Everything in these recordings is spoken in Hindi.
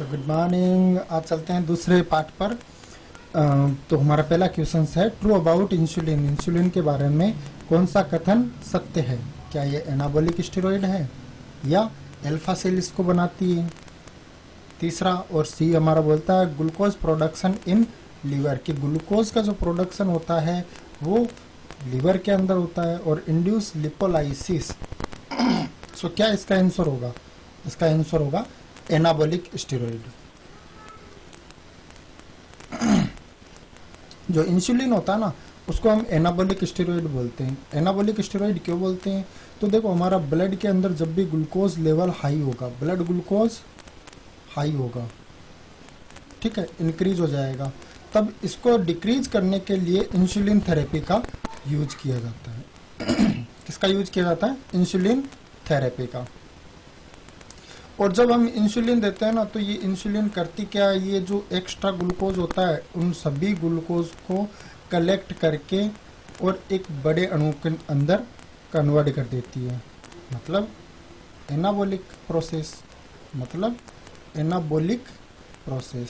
Good morning. आज चलते हैं दूसरे पार्ट पर। तो हमारा पहला क्वेश्चन है ट्रू अबाउट इंसुलिन। इंसुलिन के बारे में कौन सा कथन सत्य है? क्या ये एनाबॉलिक स्टेरॉइड है या अल्फा सेल इसको बनाती है? तीसरा और सी हमारा बोलता है ग्लूकोज प्रोडक्शन इन लीवर, कि ग्लूकोज का जो प्रोडक्शन होता है वो लीवर के अंदर होता है और इंड्यूस लिपोलाइसिस। सो क्या इसका आंसर होगा? इसका आंसर होगा एनाबॉलिक स्टेरॉइड। जो इंसुलिन होता है ना उसको हम एनाबॉलिक स्टेरॉइड बोलते हैं। एनाबॉलिक स्टेरॉइड क्यों बोलते हैं? तो देखो हमारा ब्लड के अंदर जब भी ग्लूकोज लेवल हाई होगा, ब्लड ग्लूकोज हाई होगा, ठीक है, इंक्रीज हो जाएगा, तब इसको डिक्रीज करने के लिए इंसुलिन थेरेपी का यूज किया जाता है। किसका यूज किया जाता है? इंसुलिन थेरेपी का। और जब हम इंसुलिन देते हैं ना तो ये इंसुलिन करती क्या है, ये जो एक्स्ट्रा ग्लूकोज होता है उन सभी ग्लूकोज को कलेक्ट करके और एक बड़े अणु के अंदर कन्वर्ट कर देती है। मतलब एनाबॉलिक प्रोसेस, मतलब एनाबॉलिक प्रोसेस,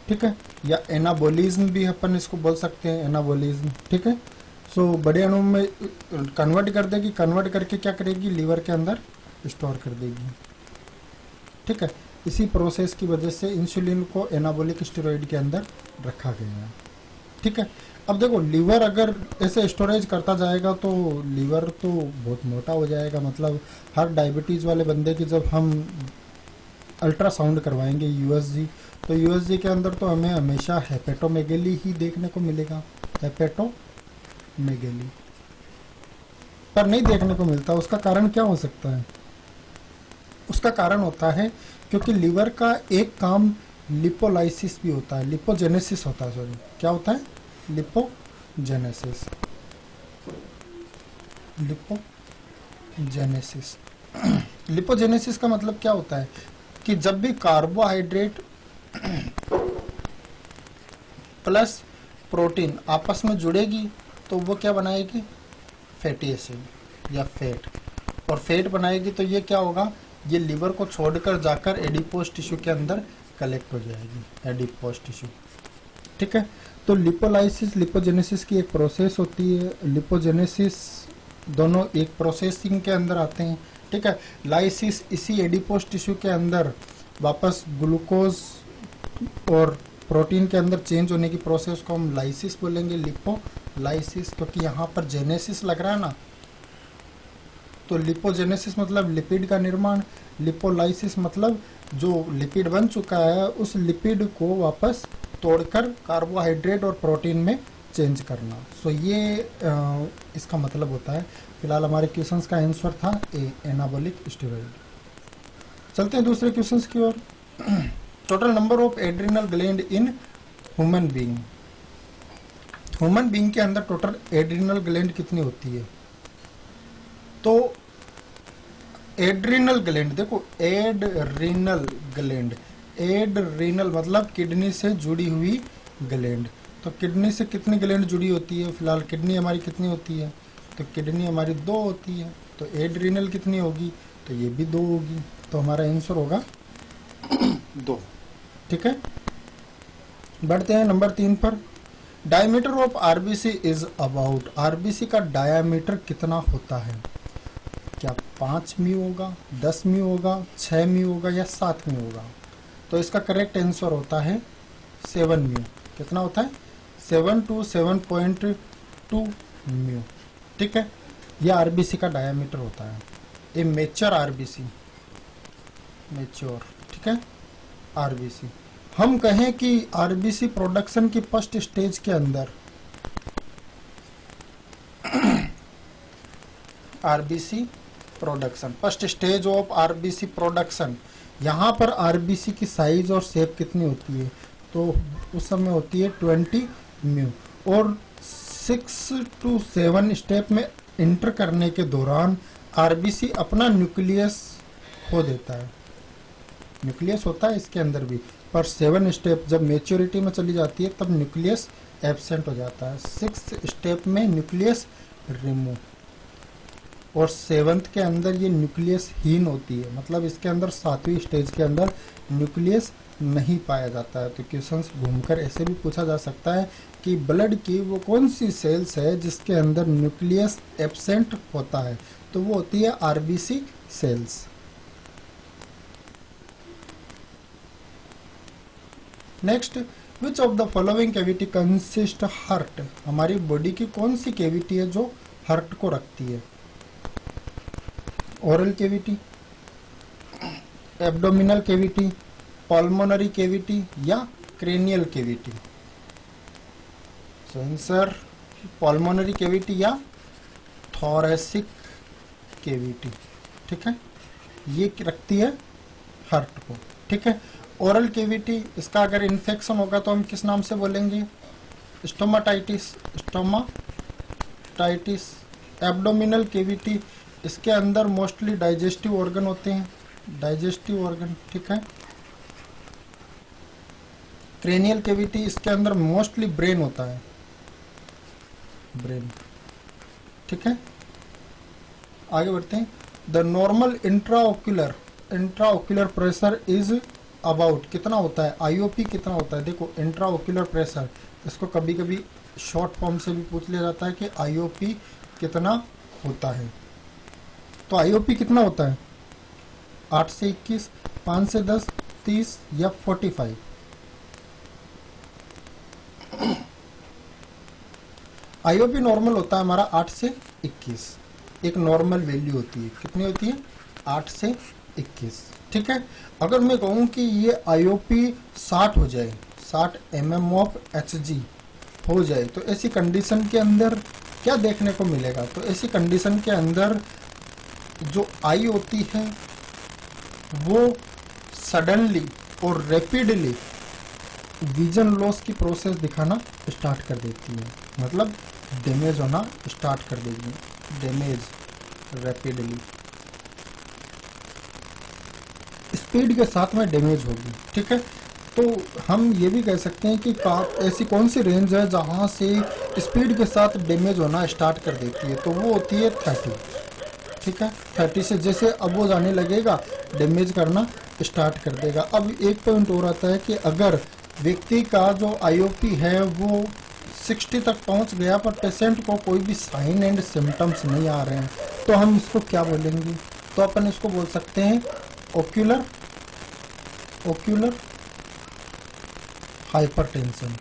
ठीक है, या एनाबॉलिज्म भी अपन इसको बोल सकते हैं, एनाबॉलिज्म, ठीक है। सो बड़े अणु में कन्वर्ट कर देगी, कन्वर्ट करके क्या करेगी, लीवर के अंदर स्टोर कर देगी, ठीक है। इसी प्रोसेस की वजह से इंसुलिन को एनाबॉलिक स्टेरॉइड के अंदर रखा गया है, ठीक है। अब देखो लीवर अगर ऐसे स्टोरेज करता जाएगा तो लीवर तो बहुत मोटा हो जाएगा। मतलब हर डायबिटीज़ वाले बंदे की जब हम अल्ट्रासाउंड करवाएंगे यूएसजी, तो यूएसजी के अंदर तो हमें हमेशा हेपेटोमेगेली ही देखने को मिलेगा, हेपेटोमेगेली, पर नहीं देखने को मिलता। उसका कारण क्या हो सकता है? उसका कारण होता है क्योंकि लीवर का एक काम लिपोलाइसिस भी होता है, लिपोजेनेसिस होता है, सॉरी क्या होता है? Lipogenesis, lipogenesis. लिपोजेनेसिस का मतलब क्या होता है कि जब भी कार्बोहाइड्रेट प्लस प्रोटीन आपस में जुड़ेगी तो वो क्या बनाएगी? फैटी एसिड या फैट। और फैट बनाएगी तो ये क्या होगा? ये लीवर को छोड़कर जाकर एडिपोज टिश्यू के अंदर कलेक्ट हो जाएगी, एडिपोज टिश्यू, ठीक है। तो लिपोलाइसिस लिपोजेनेसिस की एक प्रोसेस होती है। लिपोजेनेसिस दोनों एक प्रोसेसिंग के अंदर आते हैं, ठीक है। लाइसिस इसी एडिपोज टिश्यू के अंदर वापस ग्लूकोज और प्रोटीन के अंदर चेंज होने की प्रोसेस को हम लाइसिस बोलेंगे, लिपोलाइसिस, क्योंकि यहाँ पर जेनेसिस लग रहा है ना। तो लिपोजेनेसिस मतलब लिपिड का निर्माण, लिपोलाइसिस मतलब जो लिपिड बन चुका है उस लिपिड को वापस तोड़कर कार्बोहाइड्रेट और प्रोटीन में चेंज करना। सो ये इसका मतलब होता है। फिलहाल हमारे क्वेश्चंस का आंसर था ए, एनाबॉलिक स्टेरॉइड। चलते हैं दूसरे क्वेश्चंस की ओर। Total number of adrenal gland in human being. Human being के अंदर टोटल एड्रिनल ग्लैंड कितनी होती है? तो एड्रिनल ग्लैंड, देखो एड्रिनल ग्लैंड, एड्रिनल मतलब किडनी से जुड़ी हुई ग्लैंड। तो किडनी से कितनी ग्लैंड जुड़ी होती है? फिलहाल किडनी हमारी कितनी होती है? तो किडनी हमारी 2 होती है। तो एड्रिनल कितनी होगी? तो ये भी 2 होगी। तो हमारा आंसर होगा 2, ठीक है। बढ़ते हैं नंबर 3 पर। Diameter of RBC is about. RBC का डायमीटर कितना होता है? क्या 5 म्यू होगा, 10 म्यू होगा, 6 म्यू होगा या 7 म्यू होगा? तो इसका करेक्ट आंसर होता है 7 म्यू। कितना होता है? 7 to 7.2 म्यू, ठीक है। यह आरबीसी का डायमीटर होता है। ए मेच्योर आरबीसी, मेच्योर, ठीक है, आरबीसी। हम कहें कि आरबीसी प्रोडक्शन की फर्स्ट स्टेज के अंदर RBC production, first stage of RBC production, यहाँ पर आरबीसी की साइज और शेप कितनी होती है? तो उस समय होती है 20 म्यू। और 6 to 7 स्टेप में इंटर करने के दौरान आरबीसी अपना न्यूक्लियस खो देता है। न्यूक्लियस होता है इसके अंदर भी, पर 7 स्टेप जब मेच्योरिटी में चली जाती है तब न्यूक्लियस एब्सेंट हो जाता है। 6th स्टेप में न्यूक्लियस रिमूव, और 7th के अंदर ये न्यूक्लियस हीन होती है, मतलब इसके अंदर 7वीं स्टेज के अंदर न्यूक्लियस नहीं पाया जाता है। तो क्वेश्चंस घूमकर ऐसे भी पूछा जा सकता है कि ब्लड की वो कौन सी सेल्स है जिसके अंदर न्यूक्लियस एब्सेंट होता है, तो वो होती है RBC cells. Next, which of the following cavity consist heart, हमारी बॉडी की कौन सी कैविटी है जो हार्ट को रखती है? Oral cavity, abdominal cavity, pulmonary cavity या cranial cavity? So answer pulmonary cavity या थोरेसिक कैविटी, ठीक है, ये रखती है हार्ट को, ठीक है। ओरल कैविटी, इसका अगर इन्फेक्शन होगा तो हम किस नाम से बोलेंगे? Stomatitis, stomatitis. एब्डोमिनल कैविटी, इसके अंदर मोस्टली डाइजेस्टिव ऑर्गन होते हैं, डाइजेस्टिव ऑर्गन, ठीक है। क्रेनियल कैविटी, इसके अंदर मोस्टली ब्रेन होता है, ब्रेन, ठीक है। आगे बढ़ते हैं। The normal intraocular pressure is about, कितना होता है? आईओपी कितना होता है? देखो इंट्राओक्यूलर प्रेशर, इसको कभी कभी शॉर्ट फॉर्म से भी पूछ लिया जाता है कि आईओपी कितना होता है। तो आईओपी कितना होता है? 8 से 21, 5 से 10, 30 या 45? आईओपी नॉर्मल होता है हमारा 8 से 21, एक नॉर्मल वैल्यू होती है, कितनी होती है? 8 से 21, ठीक है। अगर मैं कहूँ कि ये आईओपी 60 हो जाए, 60 mm ऑफ Hg हो जाए, तो ऐसी कंडीशन के अंदर क्या देखने को मिलेगा? तो ऐसी कंडीशन के अंदर जो आई होती है वो सडनली और रैपिडली विजन लॉस की प्रोसेस दिखाना स्टार्ट कर देती है, मतलब डैमेज होना स्टार्ट कर देगी, डैमेज रैपिडली, स्पीड के साथ में डैमेज होगी, ठीक है। तो हम ये भी कह सकते हैं कि ऐसी कौन सी रेंज है जहाँ से स्पीड के साथ डैमेज होना स्टार्ट कर देती है, तो वो होती है 30, ठीक है। 30 से जैसे अब वो जाने लगेगा डैमेज करना स्टार्ट कर देगा। अब एक पॉइंट और आता है कि अगर व्यक्ति का जो आईओपी है वो 60 तक पहुंच गया पर पेशेंट को कोई भी साइन एंड सिम्टम्स नहीं आ रहे हैं, तो हम इसको क्या बोलेंगे? तो अपन इसको बोल सकते हैं ओक्यूलर हाइपरटेंशन,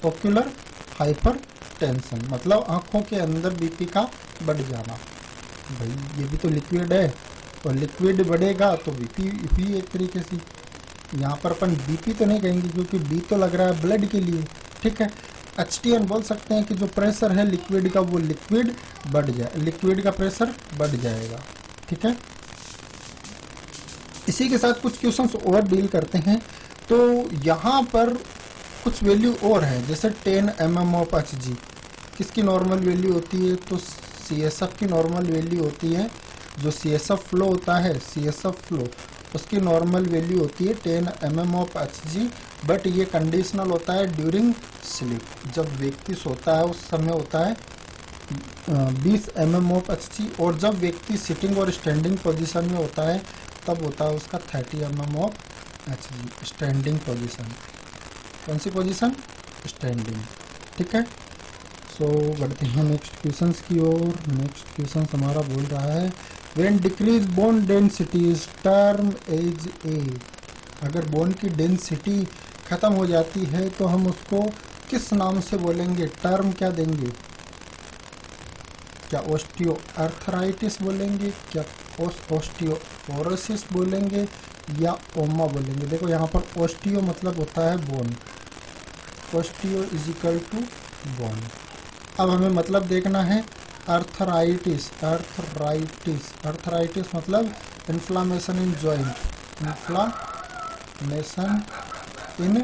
ओक्यूलर हाइपरटेंशन, मतलब आंखों के अंदर बीपी का बढ़ जाना। भाई ये भी तो लिक्विड है, और लिक्विड बढ़ेगा तो बीपी हुई एक तरीके से। यहाँ पर अपन बीपी तो नहीं कहेंगे क्योंकि बी तो लग रहा है ब्लड के लिए, ठीक है। एचटीएन बोल सकते हैं कि जो प्रेशर है लिक्विड का वो लिक्विड बढ़ जाए, लिक्विड का प्रेशर बढ़ जाएगा, ठीक है। इसी के साथ कुछ क्वेश्चंस और डील करते हैं। तो यहाँ पर कुछ वैल्यू और है, जैसे 10 mm ऑफ Hg, किसकी नॉर्मल वैल्यू होती है? तो CSF की नॉर्मल वैल्यू होती है, जो CSF फ्लो होता है, CSF फ्लो, उसकी नॉर्मल वैल्यू होती है 10 mm ऑफ Hg, बट ये कंडीशनल होता है ड्यूरिंग स्लीप, जब व्यक्ति सोता है उस समय होता है 20 mm ऑफ Hg, और जब व्यक्ति सिटिंग और स्टैंडिंग पोजीशन में होता है तब होता है उसका 30 mm of Hg, standing position. कौन सी पोजीशन? स्टैंडिंग, ठीक है। सो बढ़ते हैं नेक्स्ट क्वेश्चंस की ओर। नेक्स्ट क्वेश्चन हमारा बोल रहा है when decrease bone density term as a, अगर बोन की डेंसिटी खत्म हो जाती है तो हम उसको किस नाम से बोलेंगे? टर्म क्या देंगे? क्या ऑस्टियो आर्थराइटिस बोलेंगे, क्या ऑस्टियोपोरोसिस बोलेंगे, या ओमा बोलेंगे? देखो यहाँ पर ऑस्टियो मतलब होता है bone, osteo is equal to bone. अब हमें मतलब देखना है आर्थराइटिस, आर्थराइटिस मतलब inflammation in joint, inflammation in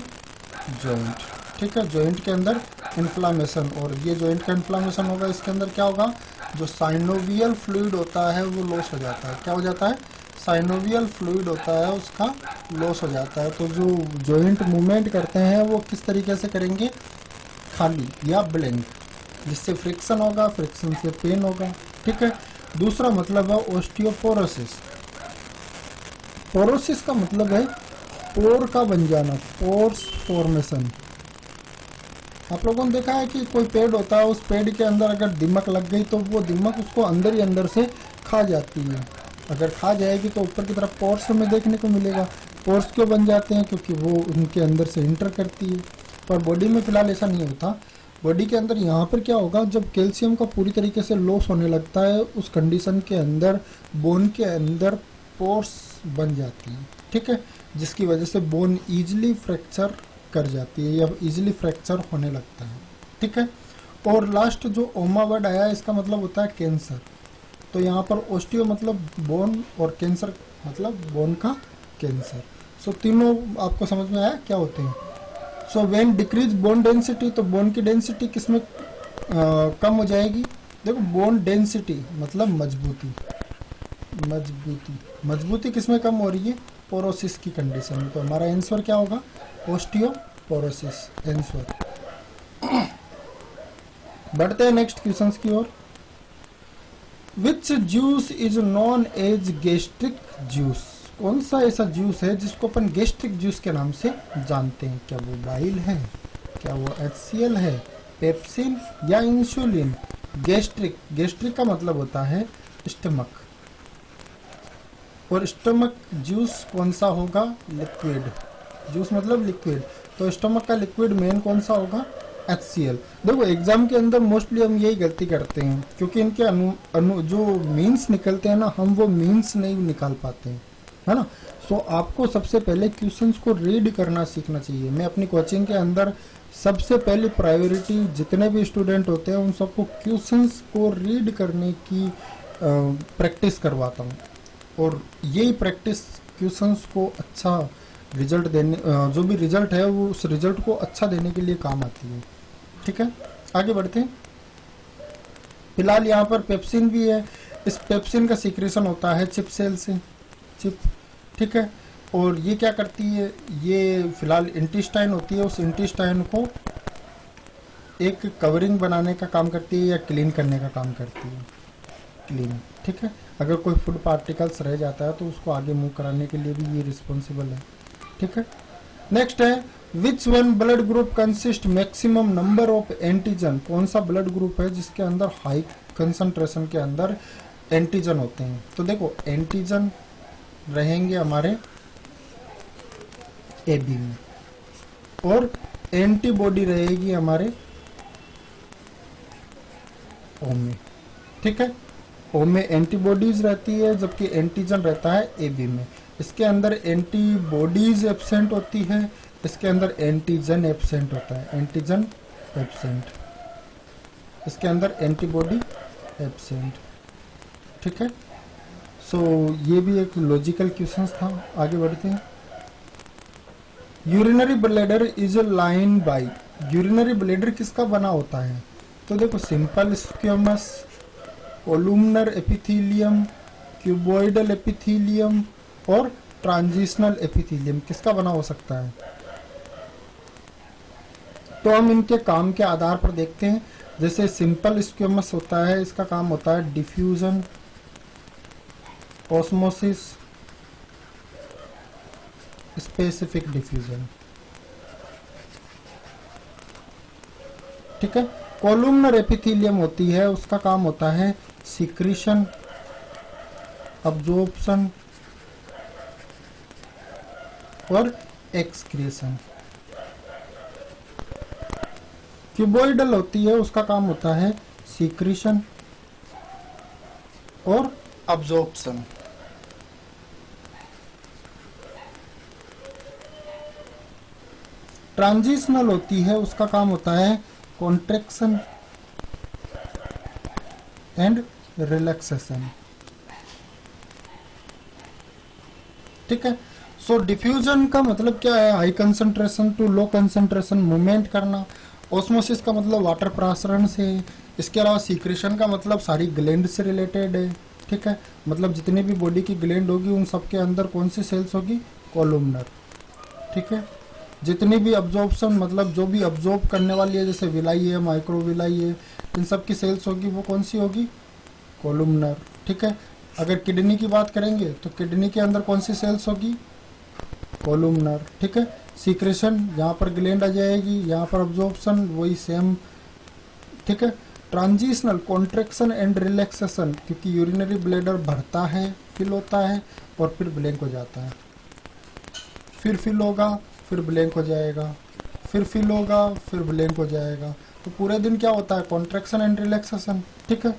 joint, ठीक है। जॉइंट के अंदर इन्फ्लामेशन, और ये जॉइंट का इन्फ्लामेशन होगा, इसके अंदर क्या होगा? जो साइनोवियल फ्लूइड होता है वो लॉस हो जाता है। क्या हो जाता है? साइनोवियल फ्लूइड होता है उसका लॉस हो जाता है। तो जो जॉइंट मूवमेंट करते हैं वो किस तरीके से करेंगे? खाली या ब्लैंक, जिससे फ्रिक्शन होगा, फ्रिक्शन से पेन होगा, ठीक है। दूसरा मतलब है ओस्टियोपोरोसिस। पोरोसिस का मतलब है पोर का बन जाना, पोर्स फॉर्मेशन। आप लोगों ने देखा है कि कोई पेड़ होता है, उस पेड़ के अंदर अगर दीमक लग गई तो वो दीमक उसको अंदर ही अंदर से खा जाती है। अगर खा जाएगी तो ऊपर की तरफ पोर्स हमें देखने को मिलेगा। पोर्स क्यों बन जाते हैं? क्योंकि वो उनके अंदर से इंटर करती है। पर बॉडी में फिलहाल ऐसा नहीं होता। बॉडी के अंदर यहाँ पर क्या होगा, जब कैल्शियम का पूरी तरीके से लॉस होने लगता है, उस कंडीशन के अंदर बोन के अंदर पोर्स बन जाती हैं, ठीक है, जिसकी वजह से बोन ईजिली फ्रैक्चर कर जाती है या इजीली फ्रैक्चर होने लगता है, ठीक है। और लास्ट जो ओमा वर्ड आया है, इसका मतलब होता है कैंसर। तो यहाँ पर ओस्टियो मतलब बोन और कैंसर मतलब बोन का कैंसर। सो तीनों आपको समझ में आया क्या होते हैं। So when decrease bone density, तो बोन की डेंसिटी किसमें कम हो जाएगी? देखो बोन डेंसिटी मतलब मजबूती, मजबूती किसमें कम हो रही है? पोरोसिस की कंडीशन में। तो हमारा आंसर क्या होगा? Osteoporosis answer. बढ़ते हैं नेक्स्ट क्वेश्चंस की ओर। Which juice is known as gastric juice? कौन सा ऐसा जूस है जिसको अपन गैस्ट्रिक जूस के नाम से जानते हैं? क्या वो बाइल है, क्या वो HCl है, पेप्सिन या इंसुलिन? गैस्ट्रिक का मतलब होता है स्टमक, और स्टमक जूस कौन सा होगा? लिक्विड। जूस मतलब लिक्विड, तो स्टमक का लिक्विड मेन कौन सा होगा? HCl। देखो एग्जाम के अंदर मोस्टली हम यही गलती करते हैं, क्योंकि इनके जो मीन्स निकलते हैं ना, हम वो मीन्स नहीं निकाल पाते हैं, है ना। सो आपको सबसे पहले क्वेश्चंस को रीड करना सीखना चाहिए। मैं अपनी कोचिंग के अंदर सबसे पहली प्रायोरिटी जितने भी स्टूडेंट होते हैं उन सबको क्वेश्चंस को रीड करने की प्रैक्टिस करवाता हूँ, और यही प्रैक्टिस क्वेश्चंस को अच्छा रिजल्ट देने, जो भी रिजल्ट है वो उस रिजल्ट को अच्छा देने के लिए काम आती है, ठीक है। आगे बढ़ते हैं। फिलहाल यहाँ पर पेप्सिन भी है। इस पेप्सिन का सीक्रेशन होता है चिप सेल से, चिप, ठीक है। और ये क्या करती है? ये फिलहाल इंटेस्टाइन होती है, उस इंटेस्टाइन को एक कवरिंग बनाने का काम करती है या क्लीन करने का काम करती है, क्लीन, ठीक है। अगर कोई फूड पार्टिकल्स रह जाता है तो उसको आगे मूव कराने के लिए भी ये रिस्पॉन्सिबल है, ठीक है। नेक्स्ट है which one blood group consist maximum number of antigen? कौन सा ब्लड ग्रुप है जिसके अंदर हाई कंसंट्रेशन के अंदर एंटीजन होते हैं? तो देखो एंटीजन रहेंगे हमारे AB में, और एंटीबॉडी रहेगी हमारे O में, ठीक है। O में एंटीबॉडीज रहती है, जबकि एंटीजन रहता है AB में। इसके अंदर एंटीबॉडीज एब्सेंट होती है, इसके अंदर एंटीजन एब्सेंट होता है, एंटीजन एब्सेंट, इसके अंदर एंटीबॉडी एब्सेंट, ठीक है। सो ये भी एक लॉजिकल क्वेश्चन था। आगे बढ़ते हैं। Urinary bladder is line by, urinary bladder किसका बना होता है? तो देखो simple squamous, columnar epithelium, cuboidal epithelium और ट्रांजिशनल एपिथेलियम किसका बना हो सकता है? तो हम इनके काम के आधार पर देखते हैं। जैसे सिंपल स्क्वेमस होता है, इसका काम होता है डिफ्यूजन, ऑस्मोसिस, स्पेसिफिक डिफ्यूजन, ठीक है। कोलुमनर एपिथेलियम होती है, उसका काम होता है सिक्रीशन, अब्जॉर्प्शन और एक्सक्रीशन। क्यूबॉइडल होती है, उसका काम होता है सिक्रीशन और अब्जॉर्प्शन। ट्रांजिशनल होती है, उसका काम होता है कॉन्ट्रैक्शन एंड रिलैक्सेशन, ठीक है। सो डिफ्यूजन का मतलब क्या है? High concentration to low concentration movement करना। ऑस्मोसिस का मतलब वाटर प्रसारण से। इसके अलावा सीक्रेशन का मतलब सारी ग्लैंड से रिलेटेड है, ठीक है। मतलब जितनी भी बॉडी की ग्लैंड होगी उन सब के अंदर कौन सी सेल्स होगी? कॉलुमनर, ठीक है। जितनी भी अब्जॉर्प्शन मतलब जो भी अब्जॉर्ब करने वाली है, जैसे विलाई है, माइक्रोविलाई है, इन सब की सेल्स होगी वो कौन सी होगी? कॉलुमनर, ठीक है। अगर किडनी की बात करेंगे तो किडनी के अंदर कौन सी सेल्स होगी, कोलुमनर, ठीक है। सीक्रेशन, यहाँ पर ग्लैंड आ जाएगी, यहाँ पर अब्जॉर्प्शन वही सेम, ठीक है। ट्रांजिशनल कॉन्ट्रैक्शन एंड रिलैक्सेशन, क्योंकि यूरिनरी ब्लैडर भरता है, फिल होता है और फिर ब्लैंक हो जाता है, फिर फिल होगा, फिर ब्लैंक हो जाएगा, फिर फिल होगा, फिर ब्लैंक हो जाएगा। तो पूरे दिन क्या होता है, कॉन्ट्रैक्शन एंड रिलैक्सेशन, ठीक है।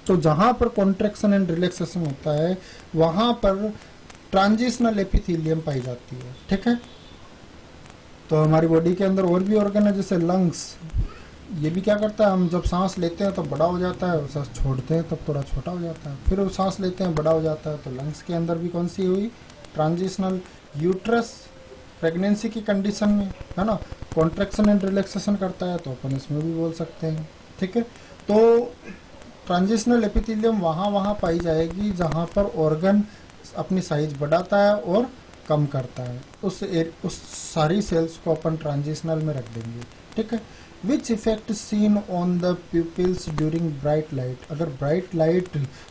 तो जहां पर कॉन्ट्रैक्शन एंड रिलैक्सेशन होता है वहां पर ट्रांजिशनल एपिथेलियम पाई जाती है, ठीक है। तो हमारी बॉडी के अंदर और भी ऑर्गन है, जैसे लंग्स, ये भी क्या करता है, हम जब सांस लेते हैं तो बड़ा हो जाता है, सांस छोड़ते हैं तब थोड़ा छोटा हो जाता है, फिर वो सांस लेते हैं बड़ा हो जाता है। तो लंग्स के अंदर भी कौन सी हुई, ट्रांजिशनल। यूट्रस प्रेगनेंसी की कंडीशन में, है ना, कॉन्ट्रैक्शन एंड रिलैक्सेशन करता है, तो अपन इसमें भी बोल सकते हैं, ठीक है। तो ट्रांजिशनल एपिथेलियम वहाँ पाई जाएगी जहाँ पर ऑर्गन अपनी साइज बढ़ाता है और कम करता है, उस सारी सेल्स को अपन ट्रांजिशनल में रख देंगे, ठीक है। Which effect seen on the pupils during bright light, अगर ब्राइट लाइट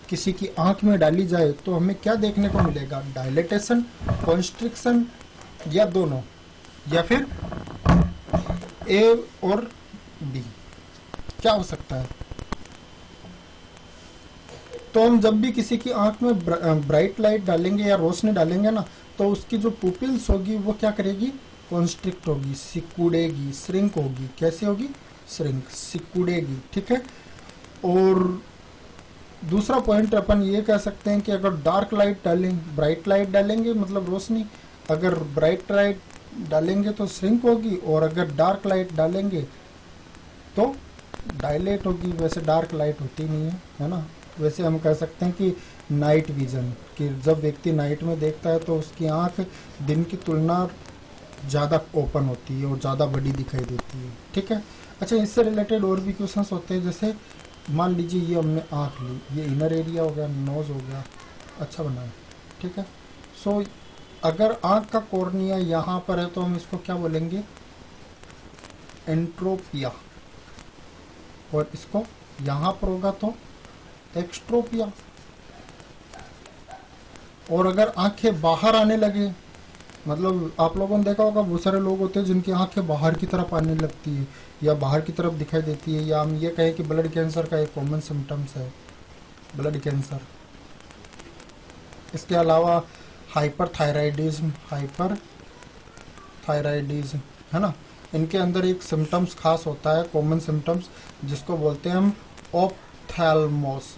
किसी की आंख में डाली जाए तो हमें क्या देखने को मिलेगा, डायलेटेशन, कॉन्स्ट्रिक्शन या दोनों, या फिर ए और बी, क्या हो सकता है। तो हम जब भी किसी की आंख में ब्राइट लाइट डालेंगे या रोशनी डालेंगे ना, तो उसकी जो पुपिल्स होगी वो क्या करेगी, कॉन्स्ट्रिक्ट होगी, सिकुड़ेगी, श्रिंक होगी। कैसे होगी, श्रिंक, सिकुड़ेगी, ठीक है। और दूसरा पॉइंट अपन ये कह सकते हैं कि अगर डार्क लाइट डालें, ब्राइट लाइट डालेंगे मतलब रोशनी, अगर ब्राइट लाइट डालेंगे तो श्रिंक होगी, और अगर डार्क लाइट डालेंगे तो डायलेट होगी। वैसे डार्क लाइट होती नहीं है ना। वैसे हम कह सकते हैं कि नाइट विजन, कि जब व्यक्ति नाइट में देखता है तो उसकी आंख दिन की तुलना ज़्यादा ओपन होती है और ज़्यादा बड़ी दिखाई देती है, ठीक है। अच्छा, इससे रिलेटेड और भी क्वेश्चंस होते हैं, जैसे मान लीजिए ये हमने आंख ली, ये इनर एरिया हो गया, नोज हो गया, अच्छा बना है, ठीक है। सो अगर आंख का कॉर्निया यहाँ पर है तो हम इसको क्या बोलेंगे, एंट्रोपिया, और इसको यहाँ पर होगा तो एक्स्ट्रोपिया। और अगर आंखें बाहर आने लगे, मतलब आप लोगों ने देखा होगा बहुत सारे लोग होते हैं जिनकी आंखें बाहर की तरफ आने लगती है या बाहर की तरफ दिखाई देती है, या हम ये कहें कि ब्लड कैंसर का एक कॉमन सिम्टम्स है ब्लड कैंसर। इसके अलावा हाइपरथायराइडिज्म है ना, इनके अंदर एक सिम्टम्स खास होता है, कॉमन सिम्टम्स, जिसको बोलते हैं हम ऑप्थैल्मोस।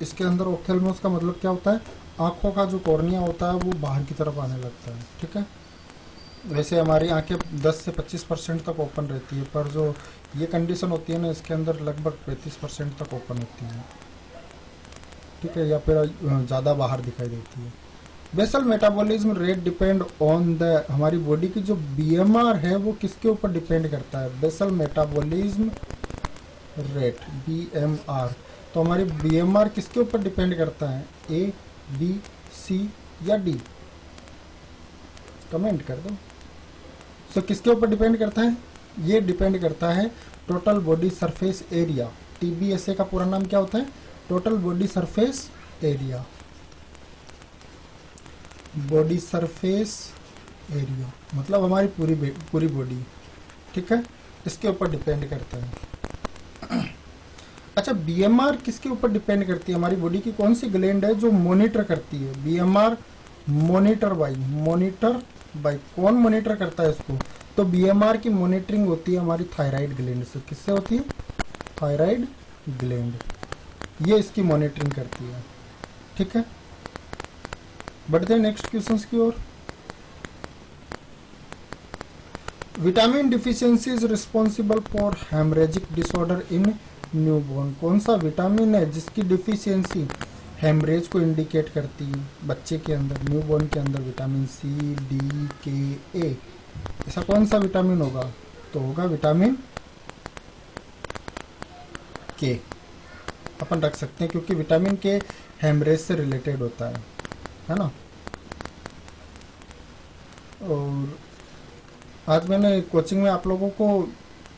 इसके अंदर ऑप्थैल्मोस का मतलब क्या होता है, आंखों का जो कॉर्निया होता है वो बाहर की तरफ आने लगता है, ठीक है। वैसे हमारी आंखें 10 से 25% तक ओपन रहती है, पर जो ये कंडीशन होती है ना, इसके अंदर लगभग 35% तक ओपन होती है, ठीक है, या फिर ज़्यादा बाहर दिखाई देती है। Basal metabolism rate depend on the, हमारी बॉडी की जो बीएमआर है वो किसके ऊपर डिपेंड करता है, बेसल मेटाबॉलिज्म रेट, बीएमआर। तो हमारी बीएमआर किसके ऊपर डिपेंड करता है, ए, बी, सी या डी, कमेंट कर दो। सो किसके ऊपर डिपेंड करता है, ये डिपेंड करता है टोटल बॉडी सरफेस एरिया। टीबीएसए का पूरा नाम क्या होता है, total body surface area, body surface area मतलब हमारी पूरी बॉडी, ठीक है, इसके ऊपर डिपेंड करता है। अच्छा, बीएमआर किसके ऊपर डिपेंड करती है, हमारी बॉडी की कौन सी ग्लैंड है जो मॉनिटर करती है बीएमआर, मॉनिटर बाय कौन मॉनिटर करता है इसको, तो बीएमआर की मॉनिटरिंग होती है हमारी थायराइड ग्लैंड से। किससे होती है, थायराइड ग्लैंड, ये इसकी मॉनिटरिंग करती है, ठीक है। बढ़ते हैं नेक्स्ट क्वेश्चंस की ओर। Vitamin deficiency is responsible for haemorrhagic disorder in newborn. कौन सा विटामिन है जिसकी डिफिशियंसी हेमरेज को इंडिकेट करती है बच्चे के अंदर, न्यूबॉर्न के अंदर, विटामिन सी, डी, के, ए, ऐसा कौन सा विटामिन होगा, तो होगा विटामिन के, अपन रख सकते हैं क्योंकि विटामिन के हेमरेज से रिलेटेड होता है ना। और आज मैंने कोचिंग में आप लोगों को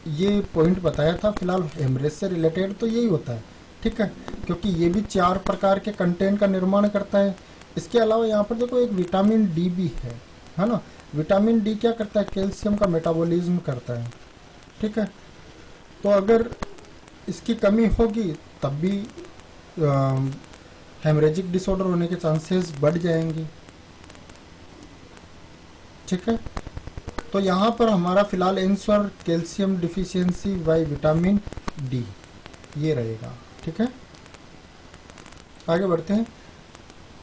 ये पॉइंट बताया था, फिलहाल हेमरेज से रिलेटेड तो यही होता है, ठीक है, क्योंकि ये भी 4 प्रकार के कंटेंट का निर्माण करता है। इसके अलावा यहाँ पर देखो एक विटामिन डी भी है ना। विटामिन डी क्या करता है, कैल्शियम का मेटाबॉलिज्म करता है। ठीक है, तो अगर इसकी कमी होगी तब भी हेमरेजिक डिसऑर्डर होने के चांसेस बढ़ जाएंगे। ठीक है, तो यहाँ पर हमारा फिलहाल answer calcium deficiency by vitamin D ये रहेगा। ठीक है, आगे बढ़ते हैं।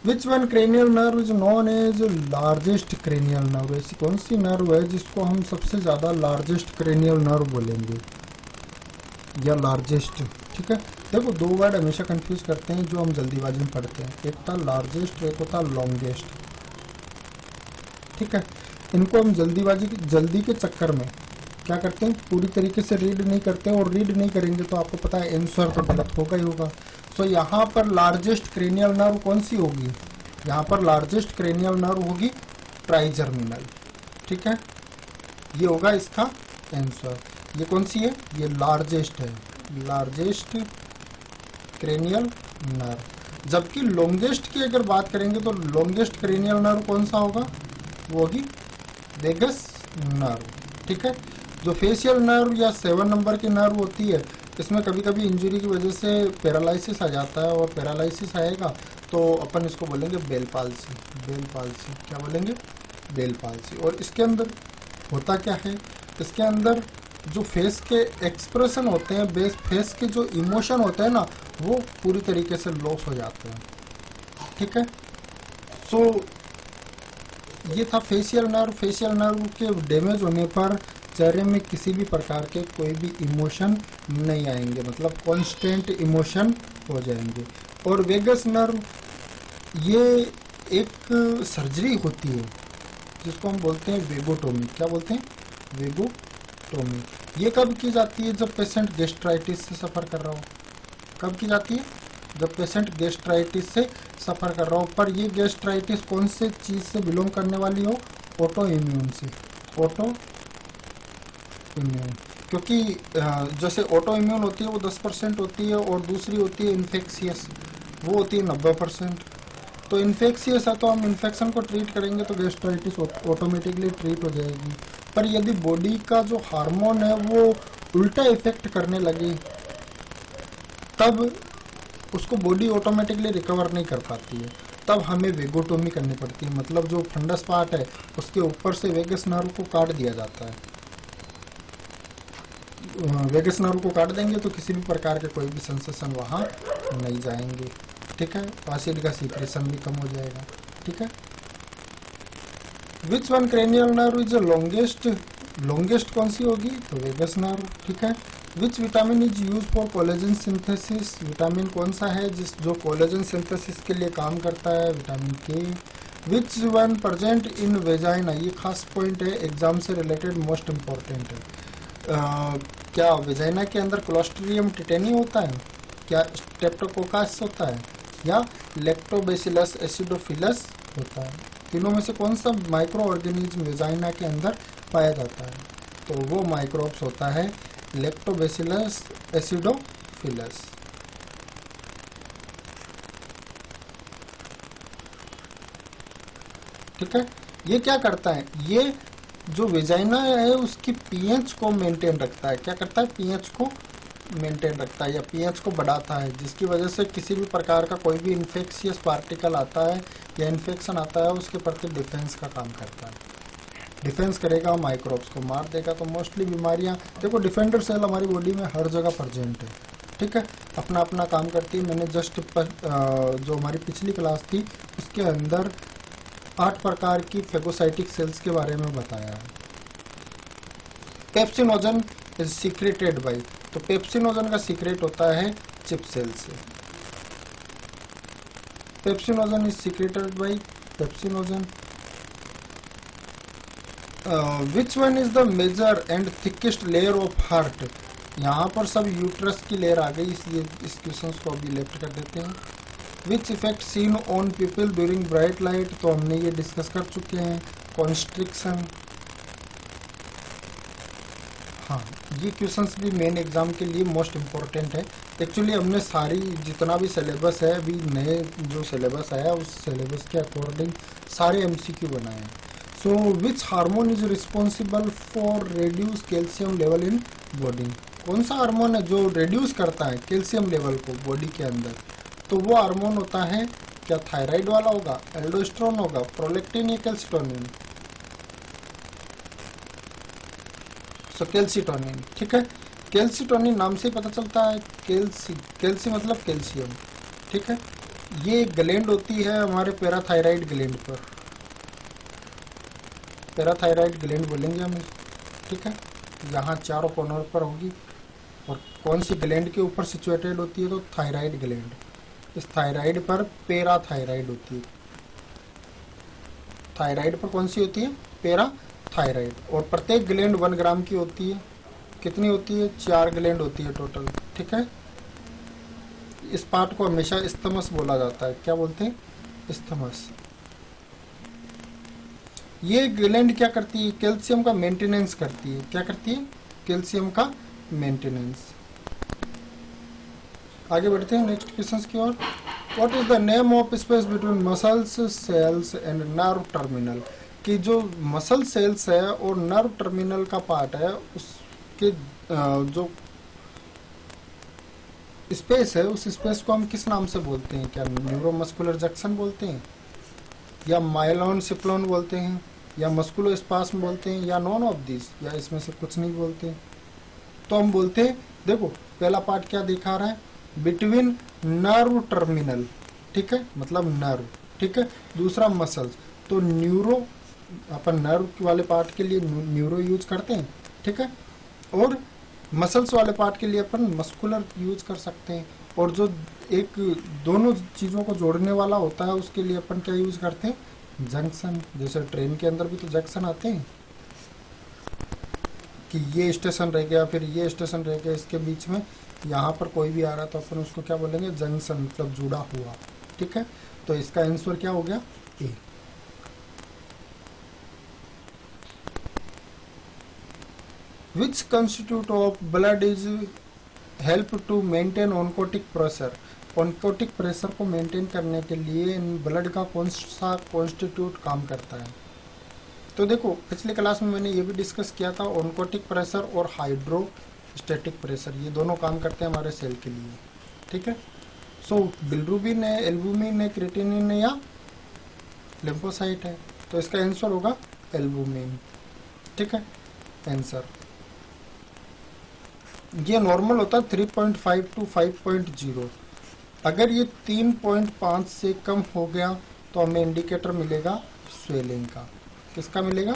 Which one cranial nerve is known as largest cranial nerve, ऐसी कौन सी नर्व है जिसको हम सबसे ज्यादा लार्जेस्ट क्रेनियल नर्व बोलेंगे या लार्जेस्ट। ठीक है, देखो 2 वर्ड हमेशा कंफ्यूज करते हैं जो हम जल्दीबाजी में पढ़ते हैं, एक था लार्जेस्ट एक होता लॉन्गेस्ट। ठीक है, इनको हम जल्दी के चक्कर में क्या करते हैं, पूरी तरीके से रीड नहीं करते हैं, और रीड नहीं करेंगे तो आपको पता है आंसर तो गलत होगा ही होगा। तो यहाँ पर लार्जेस्ट क्रेनियल नर्व कौन सी होगी, यहाँ पर लार्जेस्ट क्रेनियल नर्व होगी ट्राइजर्मिनल। ठीक है, ये होगा इसका आंसर। ये कौन सी है, ये लार्जेस्ट है, लार्जेस्ट क्रेनियल नर्व। जबकि लॉन्गेस्ट की अगर बात करेंगे तो लॉन्गेस्ट क्रेनियल नर्व कौन सा होगा, वो होगी वेगस नर्व। ठीक है, जो फेशियल नर्व या 7 नंबर की नर्व होती है, इसमें कभी कभी इंजरी की वजह से पैरालिसिस आ जाता है, और पैरालिसिस आएगा तो अपन इसको बोलेंगे बेल पाल्सी। बेल पाल्सी क्या बोलेंगे, बेल पाल्सी। और इसके अंदर होता क्या है, इसके अंदर जो फेस के एक्सप्रेशन होते हैं, फेस के जो इमोशन होते हैं ना, वो पूरी तरीके से लॉस हो जाते हैं। ठीक है, सो ये था फेशियल नर्व। फेशियल नर्व के डैमेज होने पर चेहरे में किसी भी प्रकार के कोई भी इमोशन नहीं आएंगे, मतलब कांस्टेंट इमोशन हो जाएंगे। और वेगस नर्व ये एक सर्जरी होती है जिसको हम बोलते हैं वेगोटोमी। क्या बोलते हैं, वेगोटोमी। ये कब की जाती है, जब पेशेंट गैस्ट्राइटिस से सफ़र कर रहा हो। कब की जाती है, जब पेशेंट गैस्ट्राइटिस से सफ़र कर रहा हो। पर ये गैस्ट्राइटिस कौन से चीज़ से बिलोंग करने वाली हो, ऑटो इम्यून से, ऑटो इम्यून। क्योंकि जैसे ऑटो इम्यून होती है वो 10% होती है, और दूसरी होती है इन्फेक्शियस, वो होती है 90%। तो इन्फेक्शियस है तो हम इन्फेक्शन को ट्रीट करेंगे तो गैस्ट्राइटिस ऑटोमेटिकली ट्रीट हो जाएगी। पर यदि बॉडी का जो हार्मोन है वो उल्टा इफेक्ट करने लगे तब उसको बॉडी ऑटोमेटिकली रिकवर नहीं कर पाती है, तब हमें वेगोटोमी करनी पड़ती है। मतलब जो फंडस पार्ट है उसके ऊपर से वेगस नर्व को काट दिया जाता है। वेगस नर्व को काट देंगे तो किसी भी प्रकार के कोई भी सेंसेशन वहाँ नहीं जाएंगे। ठीक है, एसिड का सीक्रेशन भी कम हो जाएगा। ठीक है, विच one cranial nerve is longest, longest कौन सी होगी, तो वेगस नर्व। ठीक है, which vitamin is use for collagen synthesis, vitamin कौन सा है जो कोलेजन सिंथेसिस के लिए काम करता है, विटामिन के। Which one present in vagina, ये खास पॉइंट है, एग्जाम से रिलेटेड मोस्ट इम्पॉर्टेंट है। क्या वेजाइना के अंदर क्लोस्ट्रिडियम टिटेनी होता है, क्या स्ट्रेप्टोकोकस होता है, या लैक्टोबैसिलस एसिडोफिलस होता है। तीनों में से कौन सा माइक्रो ऑर्गेनिज्म वेजाइना के अंदर पाया जाता है, तो वो माइक्रोब्स होता है लैक्टोबैसिलस एसिडोफिलस। ठीक है, ये क्या करता है, ये जो वेजाइना है उसकी पीएच को मेंटेन रखता है। क्या करता है, पीएच को मेंटेन रखता है या पीएच को बढ़ाता है, जिसकी वजह से किसी भी प्रकार का कोई भी इन्फेक्शियस पार्टिकल आता है या इन्फेक्शन आता है उसके प्रति डिफेंस का काम करता है। डिफेंस करेगा, माइक्रोब्स को मार देगा। तो मोस्टली बीमारियां देखो, डिफेंडर सेल हमारी बॉडी में हर जगह प्रेजेंट है। ठीक है, अपना अपना काम करती है। मैंने जस्ट जो हमारी पिछली क्लास थी उसके अंदर 8 प्रकार की फेगोसाइटिक सेल्स के बारे में बताया है। पेप्सिनोजन इज सीक्रेटेड बाय, तो पेप्सिनोजन का सीक्रेट होता है चिप सेल से। Pepsinogen is secreted by pepsinogen. Which one is the major and thickest layer of heart, यहाँ पर सब यूट्रस की लेयर आ गई, इसलिए इस क्वेश्चन को अभी लेफ्ट कर देते हैं। Which effect seen on people during bright light, तो हमने ये डिस्कस कर चुके हैं। कॉन्स्ट्रिक्शन, हाँ, ये क्वेश्चंस भी मेन एग्जाम के लिए मोस्ट इम्पोर्टेंट है। एक्चुअली हमने सारी जितना भी सिलेबस है, अभी नए जो सिलेबस आया उस सिलेबस के अकॉर्डिंग सारे एमसीक्यू बनाए हैं। So which hormone is responsible for reduce calcium level in body? कौन सा हार्मोन है जो रिड्यूस करता है कैल्शियम लेवल को बॉडी के अंदर? तो वो हार्मोन होता है, क्या थायराइड वाला होगा, एल्डोस्टेरोन होगा, प्रोलैक्टिन या कैल्सिटोनिन? सो कैल्सिटोनिन, ठीक है। कैल्सिटोनिन नाम से पता चलता है, कैल्सी मतलब कैल्शियम, ठीक है। ये ग्लैंड होती है हमारे पैराथायराइड ग्लैंड पर, पैराथायराइड ग्लैंड बोलेंगे हम, ठीक है। यहाँ चारों कॉर्नर पर होगी। और कौन सी ग्लैंड के ऊपर सिचुएटेड होती है? तो थायराइड ग्लैंड। इस थायराइड पर पैराथायराइड होती है। थायराइड पर कौन सी होती है? पैराथायराइड। और प्रत्येक ग्लैंड 1 ग्राम की होती है। कितनी होती है? 4 ग्लैंड होती है टोटल, ठीक है। इस पार्ट को हमेशा इस्थमस बोला जाता है। क्या बोलते हैं? इस्थमस। ये ग्लैंड क्या करती है? कैल्शियम का मेंटेनेंस करती है। क्या करती है? कैल्शियम का मेंटेनेंस। आगे बढ़ते हैं नेक्स्ट क्वेश्चन की ओर। What is the name of space between muscles cells and nerve terminal? कि जो मसल सेल्स है और नर्व टर्मिनल का पार्ट है, उसके जो स्पेस है, उस स्पेस को हम किस नाम से बोलते हैं? क्या न्यूरोमस्कुलर जंक्शन बोलते हैं, या माइलोन सिप्लोन बोलते हैं, या मस्कुलो स्पास्म बोलते हैं, या नॉन ऑफ दिस, या इसमें से कुछ नहीं बोलते? तो हम बोलते हैं, देखो पहला पार्ट क्या दिखा रहा है? बिटवीन नर्व टर्मिनल, ठीक है, मतलब नर्व, ठीक है। दूसरा मसल्स, तो न्यूरो, अपन नर्व वाले पार्ट के लिए न्यूरो यूज करते हैं, ठीक है। और मसल्स वाले पार्ट के लिए अपन मस्कुलर यूज कर सकते हैं। और जो एक दोनों चीज़ों को जोड़ने वाला होता है उसके लिए अपन क्या यूज करते हैं? जंक्शन। जैसे ट्रेन के अंदर भी तो जंक्शन आते हैं कि ये स्टेशन रह गया, फिर ये स्टेशन रह गया, इसके बीच में यहाँ पर कोई भी आ रहा तो अपन उसको क्या बोलेंगे? जंक्शन, मतलब जुड़ा हुआ, ठीक है। तो इसका आंसर क्या हो गया? ए। Which constitute of blood is help to maintain oncotic pressure? Oncotic pressure को मेंटेन करने के लिए इन ब्लड का कौन सा कॉन्स्टिट्यूट काम करता है? तो देखो पिछले क्लास में मैंने ये भी डिस्कस किया था, ऑनकोटिक प्रेशर और हाइड्रोस्टैटिक प्रेशर ये दोनों काम करते हैं हमारे सेल के लिए, ठीक है। सो बिलिरुबिन है, एल्बुमिन है, क्रिएटिनिन है, या लिम्फोसाइट है? तो इसका आंसर होगा एल्बुमिन, ठीक है आंसर। ये नॉर्मल होता है 3.5 to 5.0। अगर ये 3.5 से कम हो गया तो हमें इंडिकेटर मिलेगा स्वेलिंग का। किसका मिलेगा?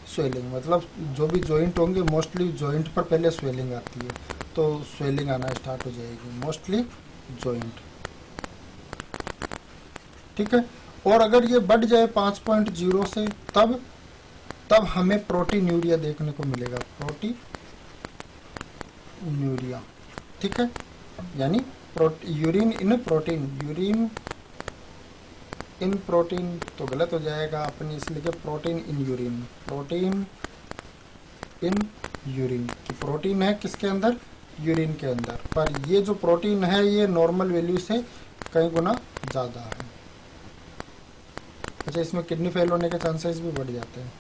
स्वेलिंग। मतलब जो भी जॉइंट होंगे, मोस्टली जॉइंट पर पहले स्वेलिंग आती है, तो स्वेलिंग आना स्टार्ट हो जाएगी मोस्टली जॉइंट, ठीक है। और अगर ये बढ़ जाए 5.0 से, तब हमें प्रोटीन यूरिया देखने को मिलेगा, प्रोटीन यूरिया, ठीक है। यानी यूरिन इन प्रोटीन, यूरिन इन प्रोटीन तो गलत हो जाएगा, अपने इसलिए के protein in urine, protein in urine की प्रोटीन है किसके अंदर? यूरिन के अंदर। पर ये जो प्रोटीन है ये नॉर्मल वैल्यू से कई गुना ज़्यादा है। अच्छा, इसमें किडनी फेल होने के चांसेस भी बढ़ जाते हैं।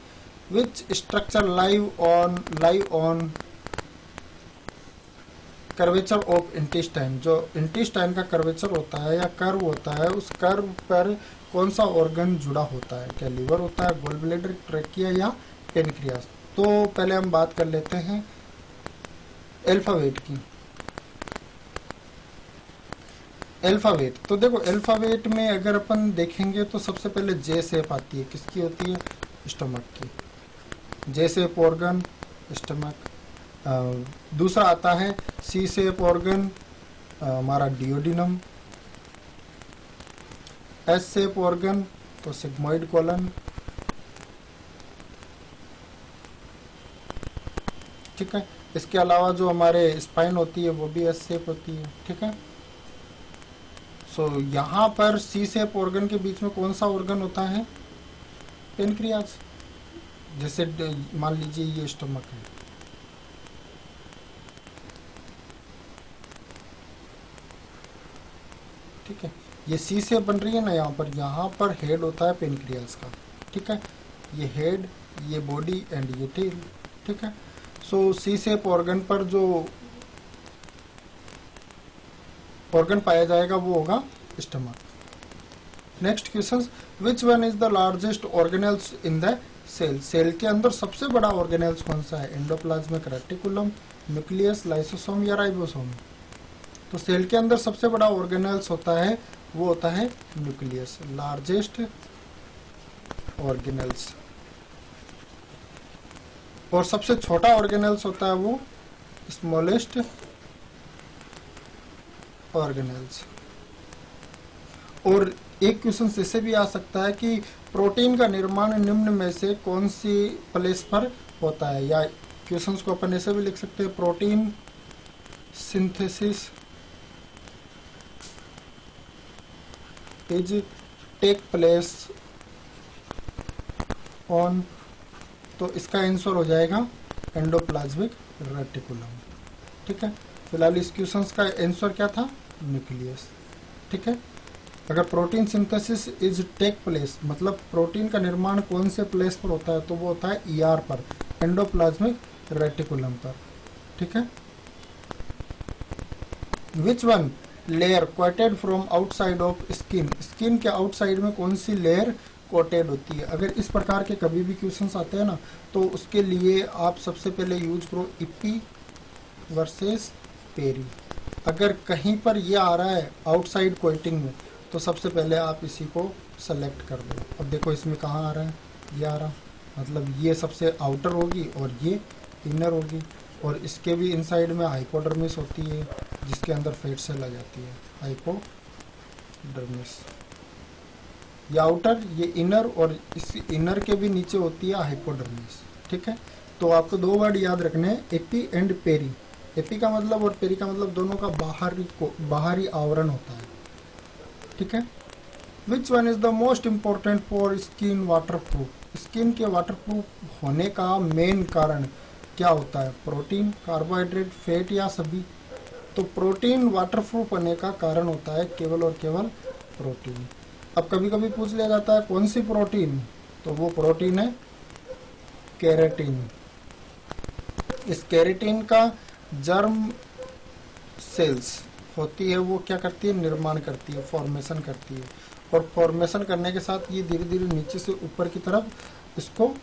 Which structure lie on curvature of intestine? जो इंटेस्टाइन का कर्वेचर होता है या कर्व होता है, उस कर्व पर कौन सा ऑर्गन जुड़ा होता है? क्या लिवर होता है, गोल ब्लैडर, ट्रेकिया, या पेनक्रियास? तो पहले हम बात कर लेते हैं अल्फाबेट की। अल्फाबेट, तो देखो अल्फाबेट में अगर अपन देखेंगे तो सबसे पहले जे शेप आती है। किसकी होती है? स्टमक की। जे शेप ऑर्गन स्टमक। दूसरा आता है सी शेप ऑर्गन हमारा डिओडिनम। एस शेप ऑर्गन तो सिग्मोइड कॉलन, ठीक है। इसके अलावा जो हमारे स्पाइन होती है वो भी एस शेप होती है, ठीक है। सो यहाँ पर सी शेप ऑर्गन के बीच में कौन सा ऑर्गन होता है? पेनक्रियास। जैसे मान लीजिए ये स्टमक है, ठीक है, ये सी से बन रही है ना, यहाँ पर हेड होता है पेनक्रियास का, ठीक है, ये हेड, ये बॉडी एंड ये टेल, ठीक है। सो सी शेप ऑर्गन पर जो ऑर्गन पाया जाएगा वो होगा stomach. Next question, which one is the largest organelles in the cell? Cell के अंदर सबसे बड़ा ऑर्गेनेल्स कौन सा है? एंडोप्लाज्मिक रेटिकुलम, न्यूक्लियस, लाइसोसोम या राइबोसोम? तो सेल के अंदर सबसे बड़ा ऑर्गेनेल्स होता है वो होता है न्यूक्लियस, लार्जेस्ट ऑर्गेनेल्स। और सबसे छोटा ऑर्गेनेल्स होता है वो स्मॉलेस्ट ऑर्गेनेल्स। और एक क्वेश्चन इससे भी आ सकता है कि प्रोटीन का निर्माण निम्न में से कौन सी प्लेस पर होता है? या क्वेश्चंस को अपन ऐसे भी लिख सकते हैं, protein synthesis is take place on, तो इसका आंसर हो जाएगा एंडोप्लाज्मिक रेटिकुलम, ठीक है। फिलहाल इस क्वेश्चन का आंसर क्या था? न्यूक्लियस, ठीक है। अगर protein synthesis is take place मतलब प्रोटीन का निर्माण कौन से प्लेस पर होता है, तो वो होता है ईआर पर, एंडोप्लाज्मिक रेटिकुलम पर, ठीक है। Which one layer coated from outside of skin? Skin के आउटसाइड में कौन सी लेयर कोटेड होती है? अगर इस प्रकार के कभी भी क्वेश्चंस आते हैं ना, तो उसके लिए आप सबसे पहले यूज करो इपी वर्सेस पेरी। अगर कहीं पर ये आ रहा है आउटसाइड कोटिंग में, तो सबसे पहले आप इसी को सेलेक्ट कर दो। अब देखो इसमें कहाँ आ रहा है, ये आ रहा, मतलब ये सबसे आउटर होगी और ये इनर होगी। और इसके भी इनसाइड में हाइपोडर्मिस होती है जिसके अंदर फैट सेल आ जाती है, हाइपोडर्मिस। ये आउटर, ये इनर, और इस इनर के भी नीचे होती है हाइपोडर्मिस, ठीक है। तो आपको दो वर्ड याद रखने हैं, एपी एंड पेरी। एपी का मतलब और पेरी का मतलब दोनों का बाहरी आवरण होता है, ठीक है। विच one is the most important for skin water proof? Skin के वाटर प्रूफ होने का मेन कारण क्या होता है? प्रोटीन, कार्बोहाइड्रेट, फैट या सभी? तो प्रोटीन वाटर प्रूफ होने का कारण होता है केवल और केवल प्रोटीन। अब कभी कभी पूछ लिया जाता है कौन सी प्रोटीन, तो वो प्रोटीन है केराटिन। इस केराटिन का जर्म सेल्स होती है वो क्या करती है? निर्माण करती है, फॉर्मेशन करती है। और फॉर्मेशन करने के साथ ये धीरे धीरे नीचे से ऊपर की तरफ इसको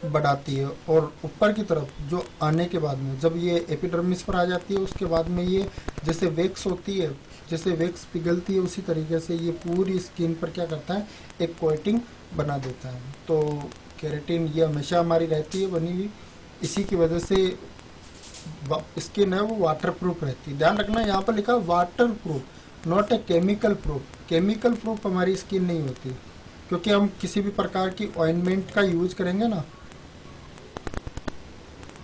बढ़ाती है। और ऊपर की तरफ जो आने के बाद में जब ये एपिडर्मिस पर आ जाती है, उसके बाद में ये जैसे वैक्स होती है, जैसे वैक्स पिघलती है, उसी तरीके से ये पूरी स्किन पर क्या करता है? एक कोटिंग बना देता है। तो केराटिन ये हमेशा हमारी रहती है बनी हुई, इसी की वजह से स्किन है वो वाटर प्रूफ रहती है। ध्यान रखना यहाँ पर लिखा water proof, not a chemical proof. Chemical proof हमारी स्किन नहीं होती, क्योंकि हम किसी भी प्रकार की ऑइंटमेंट का यूज करेंगे ना,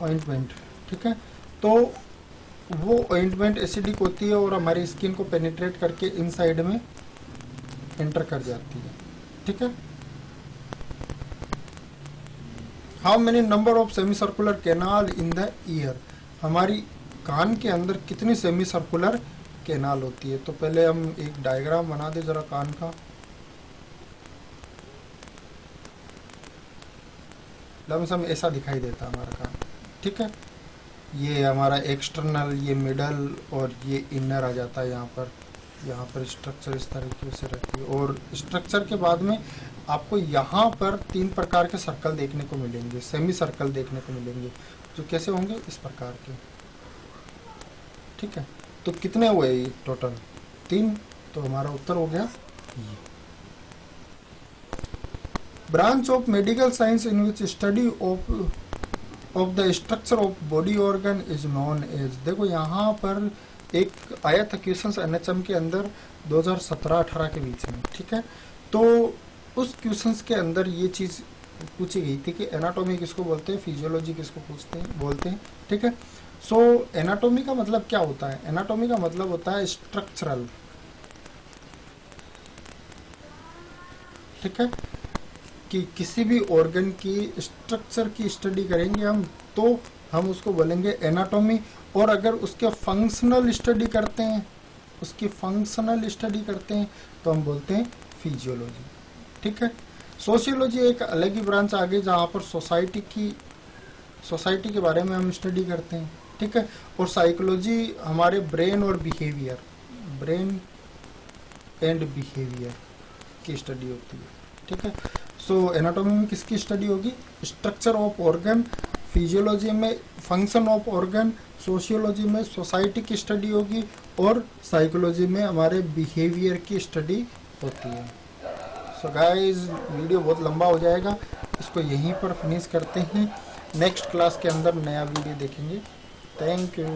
ऑइंटमेंट, ठीक है, तो वो ऑइंटमेंट एसिडिक होती है और हमारी स्किन को पेनिट्रेट करके इनसाइड में एंटर कर जाती है, ठीक है। How many number of semi circular canal in the year? हमारी कान के अंदर कितनी सेमी सर्कुलर कैनाल होती है? तो पहले हम एक डायग्राम बना दे जरा कान का। लमसम ऐसा दिखाई देता है हमारा कान, ठीक है। ये हमारा एक्सटर्नल, ये मिडल और ये इनर आ जाता है यहाँ पर स्ट्रक्चर इस तरीके से रहती है। और स्ट्रक्चर के बाद में आपको यहाँ पर 3 प्रकार के सर्कल देखने को मिलेंगे, सेमी सर्कल देखने को मिलेंगे, जो कैसे होंगे? इस प्रकार के, ठीक है। तो कितने हुए ये टोटल? 3। तो हमारा उत्तर हो गया ये। Branch of medical science in which study of the structure of body organ is known as. देखो यहाँ पर एक आया था क्वेश्चन एनएचएम के अंदर 2017-18 के बीच में, ठीक है। तो उस क्वेश्चंस के अंदर ये चीज़ पूछी गई थी कि एनाटॉमी किसको बोलते हैं, फिजियोलॉजी किसको बोलते हैं, ठीक है। सो एनाटॉमी का मतलब क्या होता है? एनाटॉमी का मतलब होता है स्ट्रक्चरल, ठीक है, कि किसी भी ऑर्गन की स्ट्रक्चर की स्टडी करेंगे हम, तो हम उसको बोलेंगे एनाटॉमी। और अगर उसके फंक्शनल स्टडी करते हैं उसकी फंक्शनल स्टडी करते हैं तो हम बोलते हैं फिजियोलॉजी। ठीक है। सोशियोलॉजी एक अलग ही ब्रांच आ गई जहाँ पर सोसाइटी के बारे में हम स्टडी करते हैं। ठीक है। और साइकोलॉजी हमारे ब्रेन एंड बिहेवियर की स्टडी होती है। ठीक है। सो एनाटॉमी में किसकी स्टडी होगी? Structure of organ. फिजियोलॉजी में फंक्शन ऑफ ऑर्गन। सोशियोलॉजी में सोसाइटी की स्टडी होगी और साइकोलॉजी में हमारे बिहेवियर की स्टडी होती है। सो गाइस, वीडियो बहुत लंबा हो जाएगा, इसको यहीं पर फिनिश करते हैं। नेक्स्ट क्लास के अंदर नया वीडियो देखेंगे। Thank you.